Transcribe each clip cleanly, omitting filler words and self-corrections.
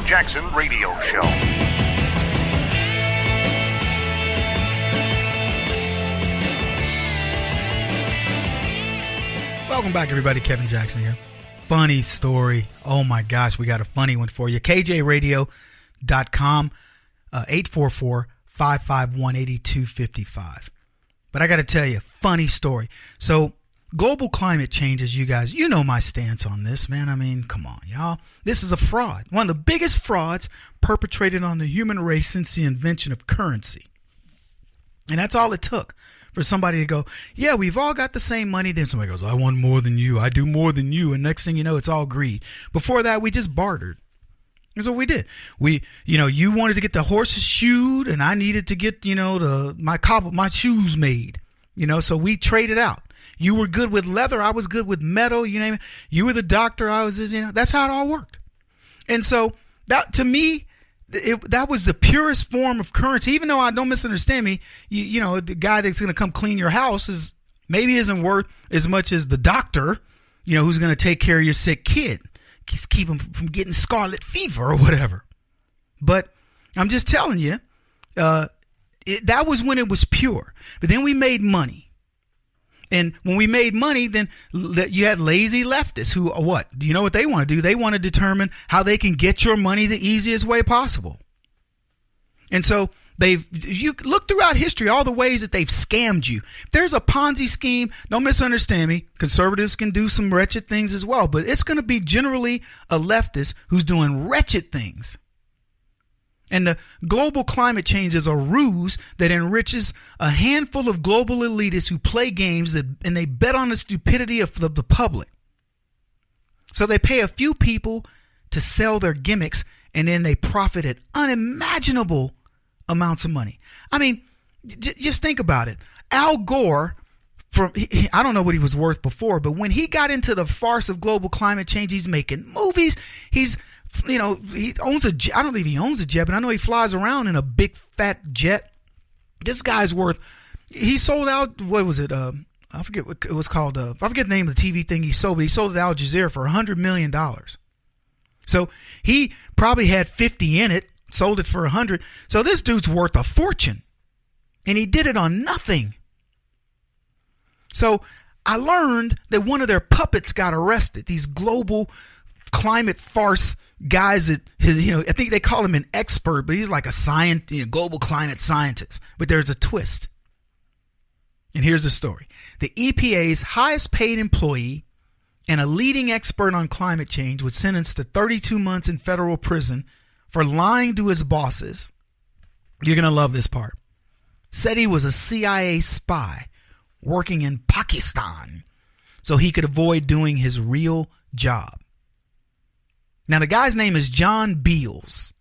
Jackson Radio Show. Welcome back, everybody. Kevin Jackson here. Funny story. Oh, my gosh. We got a funny one for you. KJRadio.com, 844-551-8255. But I got to tell you, funny story. So global climate change, as you guys, you know my stance on this, man. I mean, come on, y'all. This is a fraud. One of the biggest frauds perpetrated on the human race since the invention of currency. And that's all it took for somebody to go, yeah, we've all got the same money. Then somebody goes, I want more than you. I do more than you. And next thing you know, it's all greed. Before that, we just bartered. That's what we did. You wanted to get the horses shoed, and I needed to get, my shoes made. So we traded out. You were good with leather. I was good with metal. You name it. You were the doctor. I was, that's how it all worked. And so that, to me, that was the purest form of currency. Even though, I don't misunderstand me, the guy that's going to come clean your house isn't worth as much as the doctor, who's going to take care of your sick kid, keep him from getting scarlet fever or whatever. But I'm just telling you, that was when it was pure. But then we made money. And when we made money, then you had lazy leftists who, what? Do you know what they want to do? They want to determine how they can get your money the easiest way possible. And so you look throughout history, all the ways that they've scammed you. If there's a Ponzi scheme, don't misunderstand me. Conservatives can do some wretched things as well, but it's going to be generally a leftist who's doing wretched things. And the global climate change is a ruse that enriches a handful of global elitists who play games and they bet on the stupidity of the public. So they pay a few people to sell their gimmicks, and then they profit at unimaginable amounts of money. I mean, just think about it. Al Gore, I don't know what he was worth before, but when he got into the farce of global climate change, he's making movies. He owns a jet. I don't know if he owns a jet, but I know he flies around in a big fat jet. This guy's he sold out, what was it? I forget what it was called. I forget the name of the TV thing he sold, but he sold it to Al Jazeera for $100 million. So he probably had 50 in it, sold it for 100. So this dude's worth a fortune, and he did it on nothing. So I learned that one of their puppets got arrested. These global climate farce guys that I think they call him an expert, but he's like a global climate scientist. But there's a twist. And here's the story. The EPA's highest paid employee and a leading expert on climate change was sentenced to 32 months in federal prison for lying to his bosses. You're going to love this part. Said he was a CIA spy working in Pakistan so he could avoid doing his real job. Now, the guy's name is John Beals,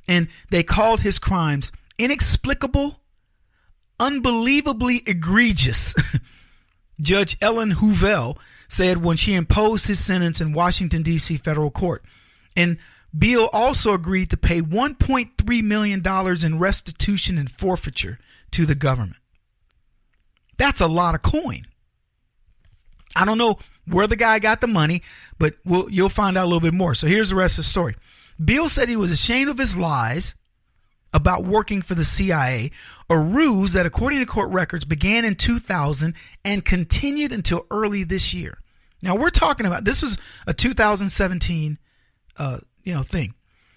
and they called his crimes inexplicable, unbelievably egregious. Judge Ellen Hoovel said when she imposed his sentence in Washington, D.C. federal court. And Beal also agreed to pay $1.3 million in restitution and forfeiture to the government. That's a lot of coin. I don't know where the guy got the money, but you'll find out a little bit more. So here's the rest of the story. Beal said he was ashamed of his lies about working for the CIA, a ruse that, according to court records, began in 2000 and continued until early this year. Now, we're talking about, this is a 2017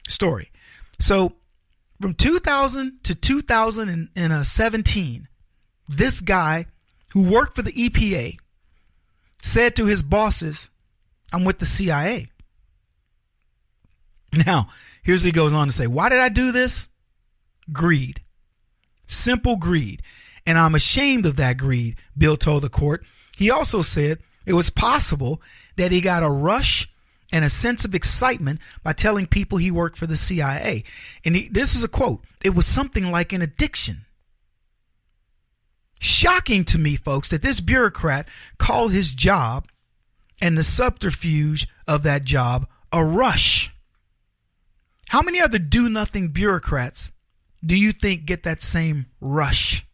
story. So from 2000 to 2017, this guy who worked for the EPA said to his bosses, I'm with the CIA. Now, here's what he goes on to say. Why did I do this? Greed. Simple greed. And I'm ashamed of that greed, Bill told the court. He also said it was possible that he got a rush and a sense of excitement by telling people he worked for the CIA. And this is a quote. It was something like an addiction. Shocking to me, folks, that this bureaucrat called his job and the subterfuge of that job a rush. How many other do-nothing bureaucrats do you think get that same rush?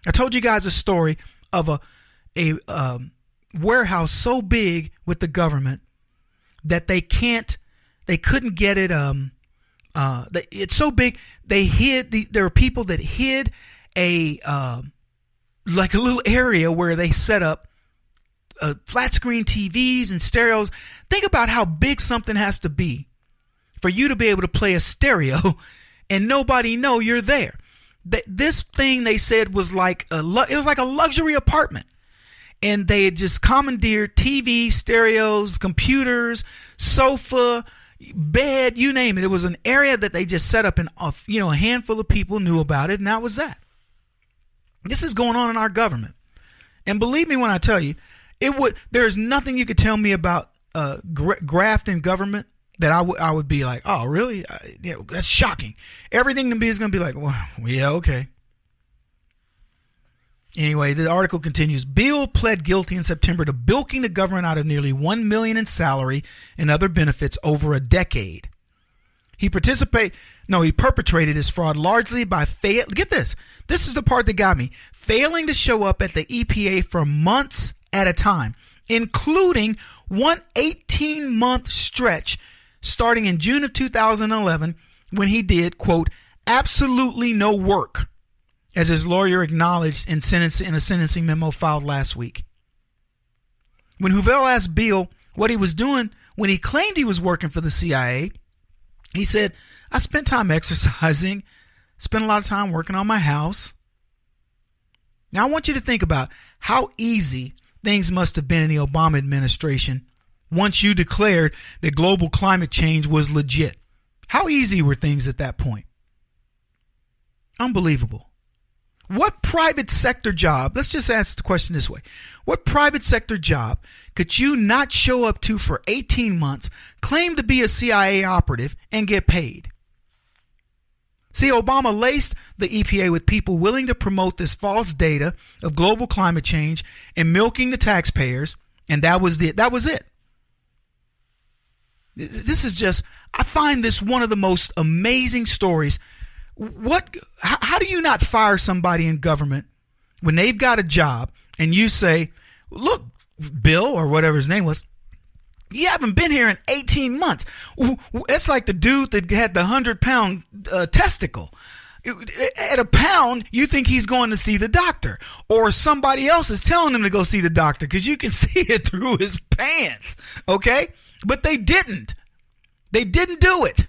I told you guys a story of a warehouse so big with the government that they can't They couldn't get it. It's so big. They hid. There were people that hid like a little area where they set up flat screen TVs and stereos. Think about how big something has to be for you to be able to play a stereo and nobody know you're there. This thing, they said, was like it was like a luxury apartment. And they had just commandeered TV, stereos, computers, sofa, bed, you name it. It was an area that they just set up, and a handful of people knew about it, and that was that. This is going on in our government. And believe me when I tell you, there's nothing you could tell me about graft in government that I would be like, oh, really? That's shocking. Everything to me is going to be like, well, yeah, okay. Anyway, the article continues. Bill pled guilty in September to bilking the government out of nearly $1 million in salary and other benefits over a decade. He perpetrated his fraud largely by get this. This is the part that got me. Failing to show up at the EPA for months at a time, including one 18-month stretch starting in June of 2011 when he did, quote, absolutely no work, as his lawyer acknowledged in a sentencing memo filed last week. When Hoover asked Bill what he was doing when he claimed he was working for the CIA, he said, I spent time exercising, spent a lot of time working on my house. Now, I want you to think about how easy things must have been in the Obama administration once you declared that global climate change was legit. How easy were things at that point? Unbelievable. What private sector job, let's just ask the question this way. What private sector job could you not show up to for 18 months, claim to be a CIA operative, and get paid? See, Obama laced the EPA with people willing to promote this false data of global climate change and milking the taxpayers, and that was it. This is just, I find this one of the most amazing stories. How do you not fire somebody in government when they've got a job and you say, look, Bill, or whatever his name was, you haven't been here in 18 months. It's like the dude that had the 100-pound testicle. At a pound, you think he's going to see the doctor, or somebody else is telling him to go see the doctor because you can see it through his pants. Okay? But they didn't. They didn't do it.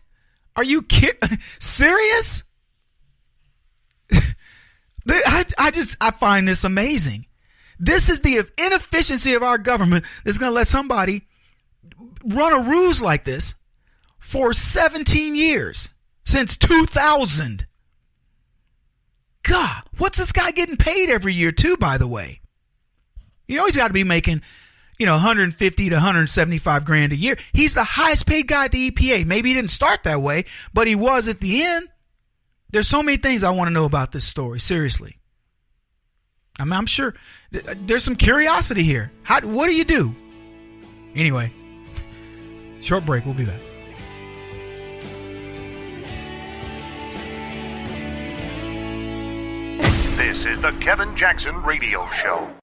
Are you serious? I find this amazing. This is the inefficiency of our government that's going to let somebody run a ruse like this for 17 years, since 2000. God, what's this guy getting paid every year too, by the way? He's got to be making, 150 to 175 grand a year. He's the highest paid guy at the EPA. Maybe he didn't start that way, but he was at the end. There's so many things I want to know about this story. Seriously. I'm sure there's some curiosity here. What do you do? Anyway, short break. We'll be back. This is the Kevin Jackson Radio Show.